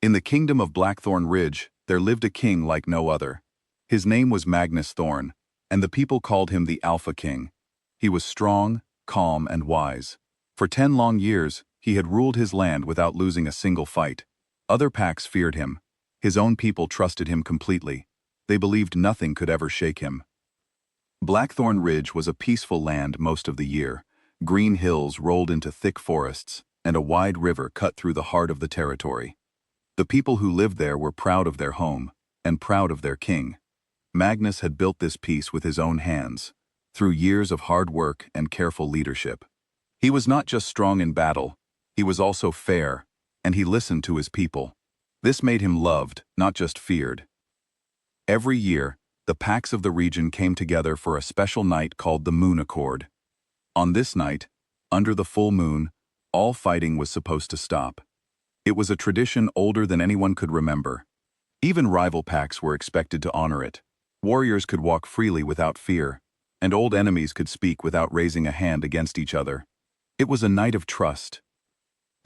In the kingdom of Blackthorn Ridge, there lived a king like no other. His name was Magnus Thorne, and the people called him the Alpha King. He was strong, calm, and wise. For 10 long years, he had ruled his land without losing a single fight. Other packs feared him. His own people trusted him completely. They believed nothing could ever shake him. Blackthorn Ridge was a peaceful land most of the year. Green hills rolled into thick forests, and a wide river cut through the heart of the territory. The people who lived there were proud of their home, and proud of their king. Magnus had built this peace with his own hands, through years of hard work and careful leadership. He was not just strong in battle, he was also fair, and he listened to his people. This made him loved, not just feared. Every year, the packs of the region came together for a special night called the Moon Accord. On this night, under the full moon, all fighting was supposed to stop. It was a tradition older than anyone could remember. Even rival packs were expected to honor it. Warriors could walk freely without fear, and old enemies could speak without raising a hand against each other. It was a night of trust.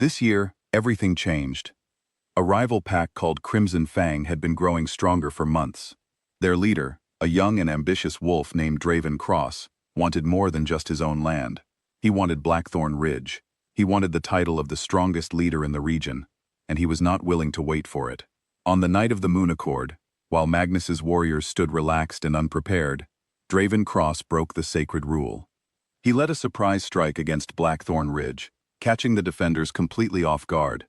This year, everything changed. A rival pack called Crimson Fang had been growing stronger for months. Their leader, a young and ambitious wolf named Draven Cross, wanted more than just his own land. He wanted Blackthorn Ridge. He wanted the title of the strongest leader in the region, and he was not willing to wait for it. On the night of the Moon Accord, while Magnus's warriors stood relaxed and unprepared, Draven Cross broke the sacred rule. He led a surprise strike against Blackthorn Ridge, catching the defenders completely off guard.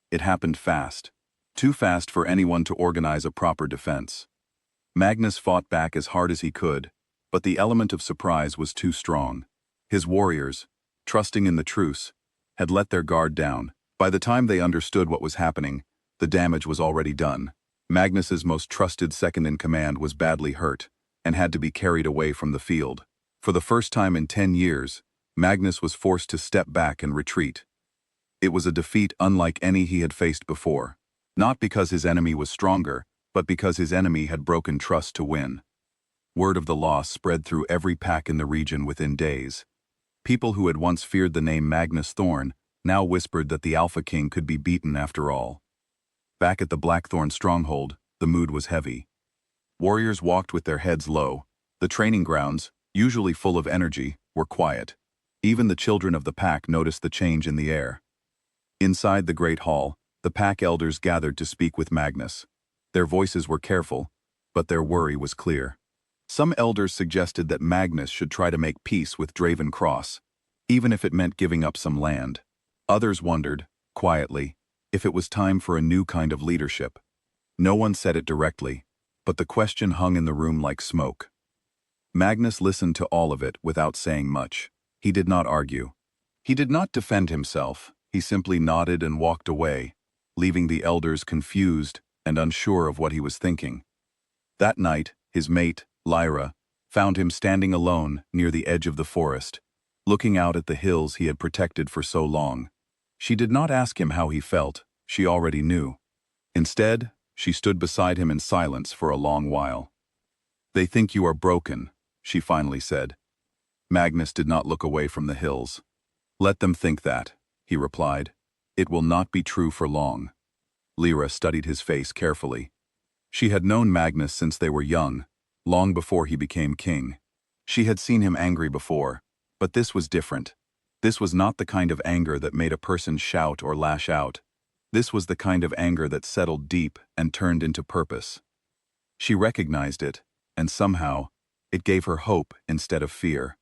It happened fast, too fast for anyone to organize a proper defense. Magnus fought back as hard as he could, but the element of surprise was too strong. His warriors, trusting in the truce, had let their guard down. By the time they understood what was happening, the damage was already done. Magnus's most trusted second-in-command was badly hurt and had to be carried away from the field. For the first time in 10 years, Magnus was forced to step back and retreat. It was a defeat unlike any he had faced before, not because his enemy was stronger, but because his enemy had broken trust to win. Word of the loss spread through every pack in the region within days. People who had once feared the name Magnus Thorne now whispered that the Alpha King could be beaten after all. Back at the Blackthorn stronghold, the mood was heavy. Warriors walked with their heads low. The training grounds, usually full of energy, were quiet. Even the children of the pack noticed the change in the air. Inside the great hall, the pack elders gathered to speak with Magnus. Their voices were careful, but their worry was clear. Some elders suggested that Magnus should try to make peace with Draven Cross, even if it meant giving up some land. Others wondered, quietly, if it was time for a new kind of leadership. No one said it directly, but the question hung in the room like smoke. Magnus listened to all of it without saying much. He did not argue. He did not defend himself. He simply nodded and walked away, leaving the elders confused and unsure of what he was thinking. That night, his mate, Lyra, found him standing alone near the edge of the forest, looking out at the hills he had protected for so long. She did not ask him how he felt. She already knew. Instead, she stood beside him in silence for a long while. "They think you are broken," she finally said. Magnus did not look away from the hills. "Let them think that," he replied. "It will not be true for long." Lyra studied his face carefully. She had known Magnus since they were young, long before he became king. She had seen him angry before, but this was different. This was not the kind of anger that made a person shout or lash out. This was the kind of anger that settled deep and turned into purpose. She recognized it, and somehow, it gave her hope instead of fear.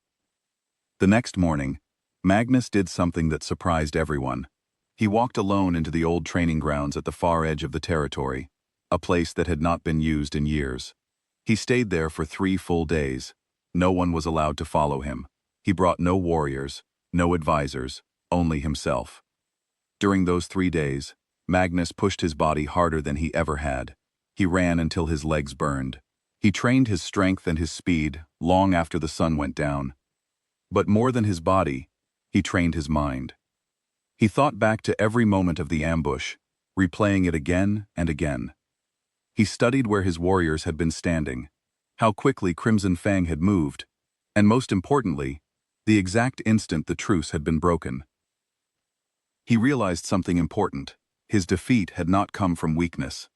The next morning, Magnus did something that surprised everyone. He walked alone into the old training grounds at the far edge of the territory, a place that had not been used in years. He stayed there for 3 full days. No one was allowed to follow him. He brought no warriors, no advisors, only himself. During those 3 days, Magnus pushed his body harder than he ever had. He ran until his legs burned. He trained his strength and his speed long after the sun went down. But more than his body, he trained his mind. He thought back to every moment of the ambush, replaying it again and again. He studied where his warriors had been standing, how quickly Crimson Fang had moved, and most importantly, the exact instant the truce had been broken. He realized something important. His defeat had not come from weakness.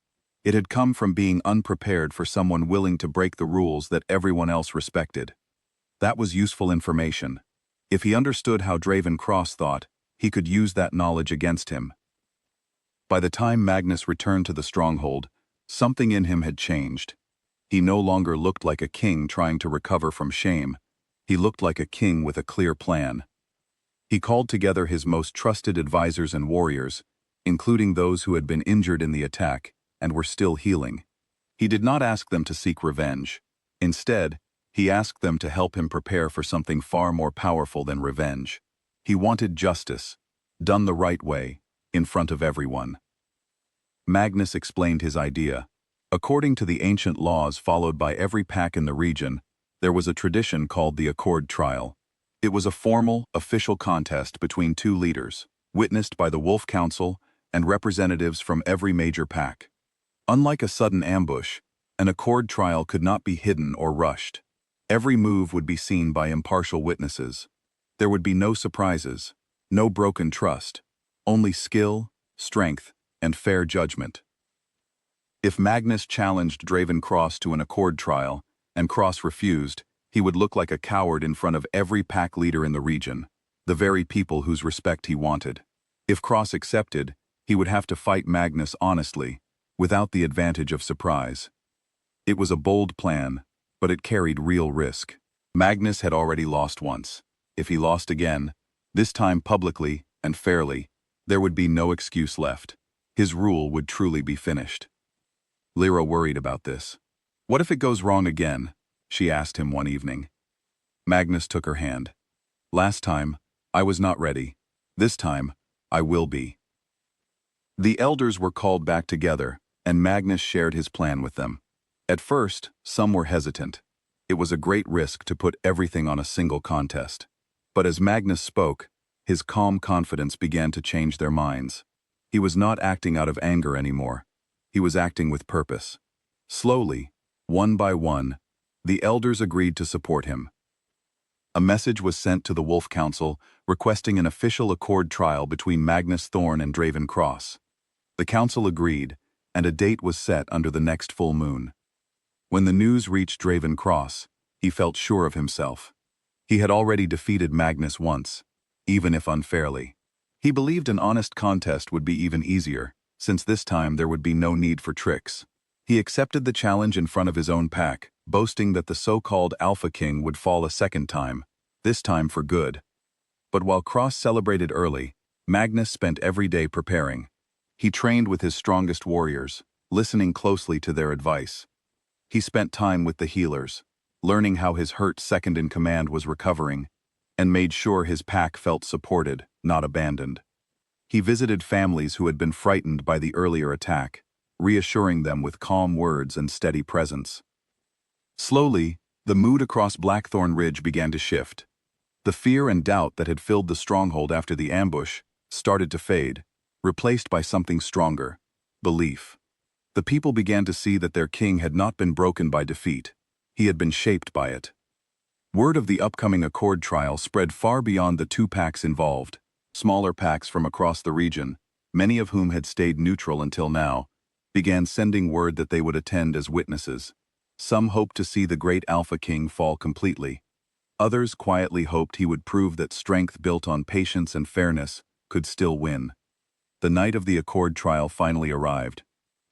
It had come from being unprepared for someone willing to break the rules that everyone else respected. That was useful information. If he understood how Draven Cross thought, he could use that knowledge against him. By the time Magnus returned to the stronghold, something in him had changed. He no longer looked like a king trying to recover from shame. He looked like a king with a clear plan. He called together his most trusted advisors and warriors, including those who had been injured in the attack and were still healing. He did not ask them to seek revenge. Instead, he asked them to help him prepare for something far more powerful than revenge. He wanted justice, done the right way, in front of everyone. Magnus explained his idea. According to the ancient laws followed by every pack in the region, there was a tradition called the Accord Trial. It was a formal, official contest between two leaders, witnessed by the Wolf Council and representatives from every major pack. Unlike a sudden ambush, an Accord Trial could not be hidden or rushed. Every move would be seen by impartial witnesses. There would be no surprises, no broken trust, only skill, strength, and fair judgment. If Magnus challenged Draven Cross to an Accord Trial, and Cross refused, he would look like a coward in front of every pack leader in the region, the very people whose respect he wanted. If Cross accepted, he would have to fight Magnus honestly, without the advantage of surprise. It was a bold plan, but it carried real risk. Magnus had already lost once. If he lost again, this time publicly and fairly, there would be no excuse left. His rule would truly be finished. Lyra worried about this. "What if it goes wrong again?" she asked him one evening. Magnus took her hand. "Last time, I was not ready. This time, I will be." The elders were called back together, and Magnus shared his plan with them. At first, some were hesitant. It was a great risk to put everything on a single contest. But as Magnus spoke, his calm confidence began to change their minds. He was not acting out of anger anymore. He was acting with purpose. Slowly, one by one, the elders agreed to support him. A message was sent to the Wolf Council requesting an official Accord Trial between Magnus Thorne and Draven Cross. The council agreed, and a date was set under the next full moon. When the news reached Draven Cross, he felt sure of himself. He had already defeated Magnus once, even if unfairly. He believed an honest contest would be even easier, since this time there would be no need for tricks. He accepted the challenge in front of his own pack, boasting that the so-called Alpha King would fall a second time, this time for good. But while Cross celebrated early, Magnus spent every day preparing. He trained with his strongest warriors, listening closely to their advice. He spent time with the healers, learning how his hurt second-in-command was recovering, and made sure his pack felt supported, not abandoned. He visited families who had been frightened by the earlier attack, reassuring them with calm words and steady presence. Slowly, the mood across Blackthorn Ridge began to shift. The fear and doubt that had filled the stronghold after the ambush started to fade, replaced by something stronger: belief. The people began to see that their king had not been broken by defeat. He had been shaped by it. Word of the upcoming Accord Trial spread far beyond the two packs involved. Smaller packs from across the region, many of whom had stayed neutral until now, began sending word that they would attend as witnesses. Some hoped to see the great Alpha King fall completely. Others quietly hoped he would prove that strength built on patience and fairness could still win. The night of the Accord Trial finally arrived.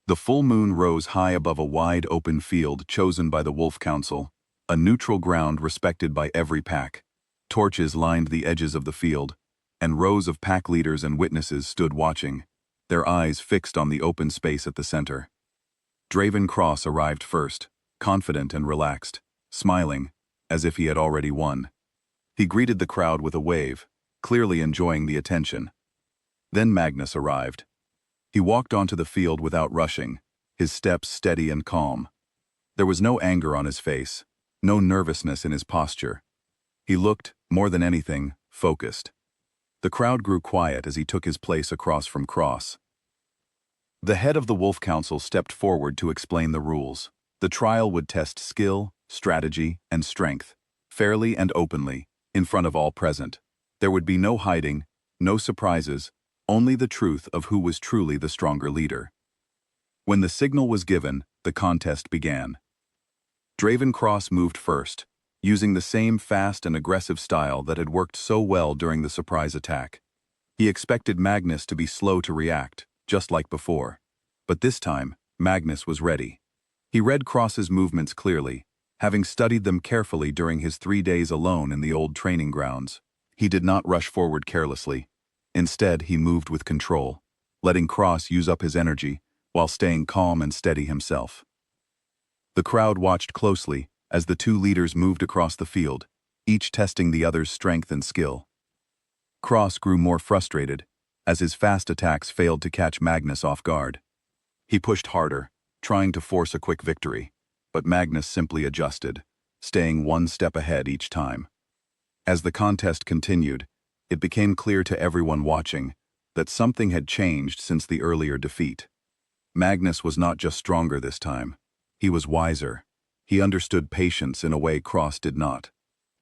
The full moon rose high above a wide open field chosen by the Wolf Council, a neutral ground respected by every pack. Torches lined the edges of the field, and rows of pack leaders and witnesses stood watching, their eyes fixed on the open space at the center. Draven Cross arrived first, confident and relaxed, smiling, as if he had already won. He greeted the crowd with a wave, clearly enjoying the attention. Then Magnus arrived. He walked onto the field without rushing, his steps steady and calm. There was no anger on his face, no nervousness in his posture. He looked, more than anything, focused. The crowd grew quiet as he took his place across from Cross. The head of the Wolf Council stepped forward to explain the rules. The trial would test skill, strategy, and strength, fairly and openly, in front of all present. There would be no hiding, no surprises, only the truth of who was truly the stronger leader. When the signal was given, the contest began. Draven Cross moved first, using the same fast and aggressive style that had worked so well during the surprise attack. He expected Magnus to be slow to react, just like before. But this time, Magnus was ready. He read Cross's movements clearly, having studied them carefully during his 3 days alone in the old training grounds. He did not rush forward carelessly. Instead, he moved with control, letting Cross use up his energy while staying calm and steady himself. The crowd watched closely as the two leaders moved across the field, each testing the other's strength and skill. Cross grew more frustrated as his fast attacks failed to catch Magnus off guard. He pushed harder, trying to force a quick victory, but Magnus simply adjusted, staying one step ahead each time. As the contest continued, it became clear to everyone watching that something had changed since the earlier defeat. Magnus was not just stronger this time, he was wiser. He understood patience in a way Cross did not.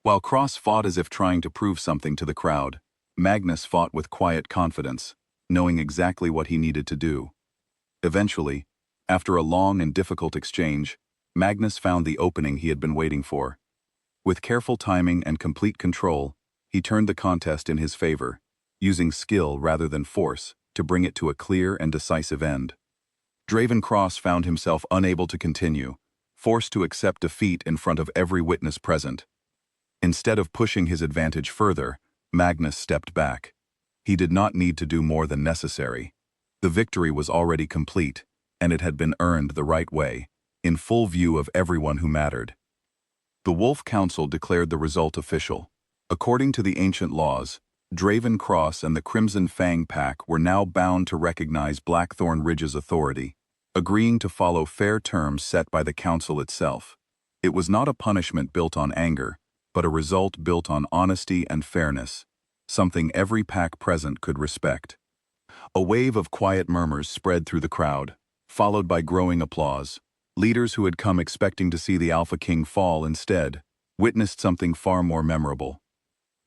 While Cross fought as if trying to prove something to the crowd, Magnus fought with quiet confidence, knowing exactly what he needed to do. Eventually, after a long and difficult exchange, Magnus found the opening he had been waiting for. With careful timing and complete control, he turned the contest in his favor, using skill rather than force to bring it to a clear and decisive end. Draven Cross found himself unable to continue, forced to accept defeat in front of every witness present. Instead of pushing his advantage further, Magnus stepped back. He did not need to do more than necessary. The victory was already complete, and it had been earned the right way, in full view of everyone who mattered. The Wolf Council declared the result official. According to the ancient laws, Draven Cross and the Crimson Fang Pack were now bound to recognize Blackthorn Ridge's authority, agreeing to follow fair terms set by the council itself. It was not a punishment built on anger, but a result built on honesty and fairness, something every pack present could respect. A wave of quiet murmurs spread through the crowd, followed by growing applause. Leaders who had come expecting to see the Alpha King fall instead witnessed something far more memorable.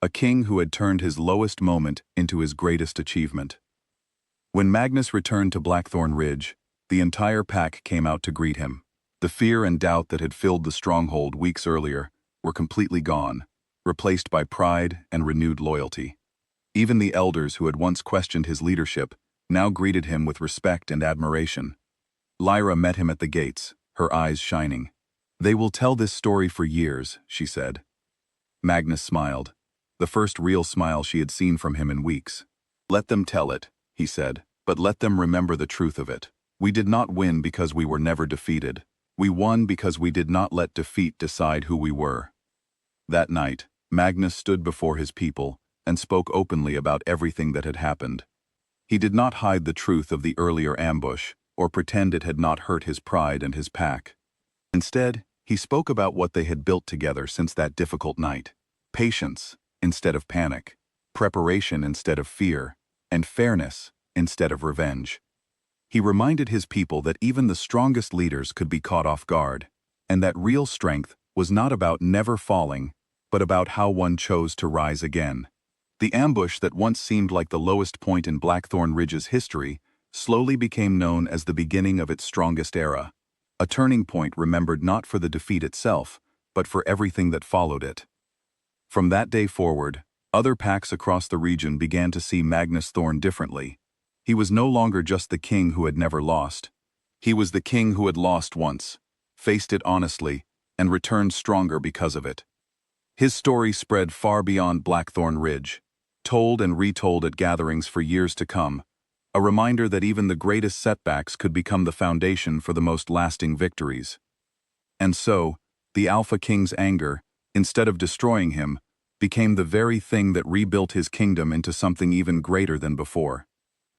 A king who had turned his lowest moment into his greatest achievement. When Magnus returned to Blackthorn Ridge, the entire pack came out to greet him. The fear and doubt that had filled the stronghold weeks earlier were completely gone, replaced by pride and renewed loyalty. Even the elders who had once questioned his leadership now greeted him with respect and admiration. Lyra met him at the gates, her eyes shining. "They will tell this story for years," she said. Magnus smiled, the first real smile she had seen from him in weeks. "Let them tell it," he said, "but let them remember the truth of it. We did not win because we were never defeated. We won because we did not let defeat decide who we were." That night, Magnus stood before his people and spoke openly about everything that had happened. He did not hide the truth of the earlier ambush or pretend it had not hurt his pride and his pack. Instead, he spoke about what they had built together since that difficult night: patience instead of panic, preparation instead of fear, and fairness instead of revenge. He reminded his people that even the strongest leaders could be caught off guard, and that real strength was not about never falling, but about how one chose to rise again. The ambush that once seemed like the lowest point in Blackthorn Ridge's history slowly became known as the beginning of its strongest era, a turning point remembered not for the defeat itself, but for everything that followed it. From that day forward, other packs across the region began to see Magnus Thorne differently. He was no longer just the king who had never lost. He was the king who had lost once, faced it honestly, and returned stronger because of it. His story spread far beyond Blackthorn Ridge, told and retold at gatherings for years to come, a reminder that even the greatest setbacks could become the foundation for the most lasting victories. And so, the Alpha King's anger, instead of destroying him, became the very thing that rebuilt his kingdom into something even greater than before.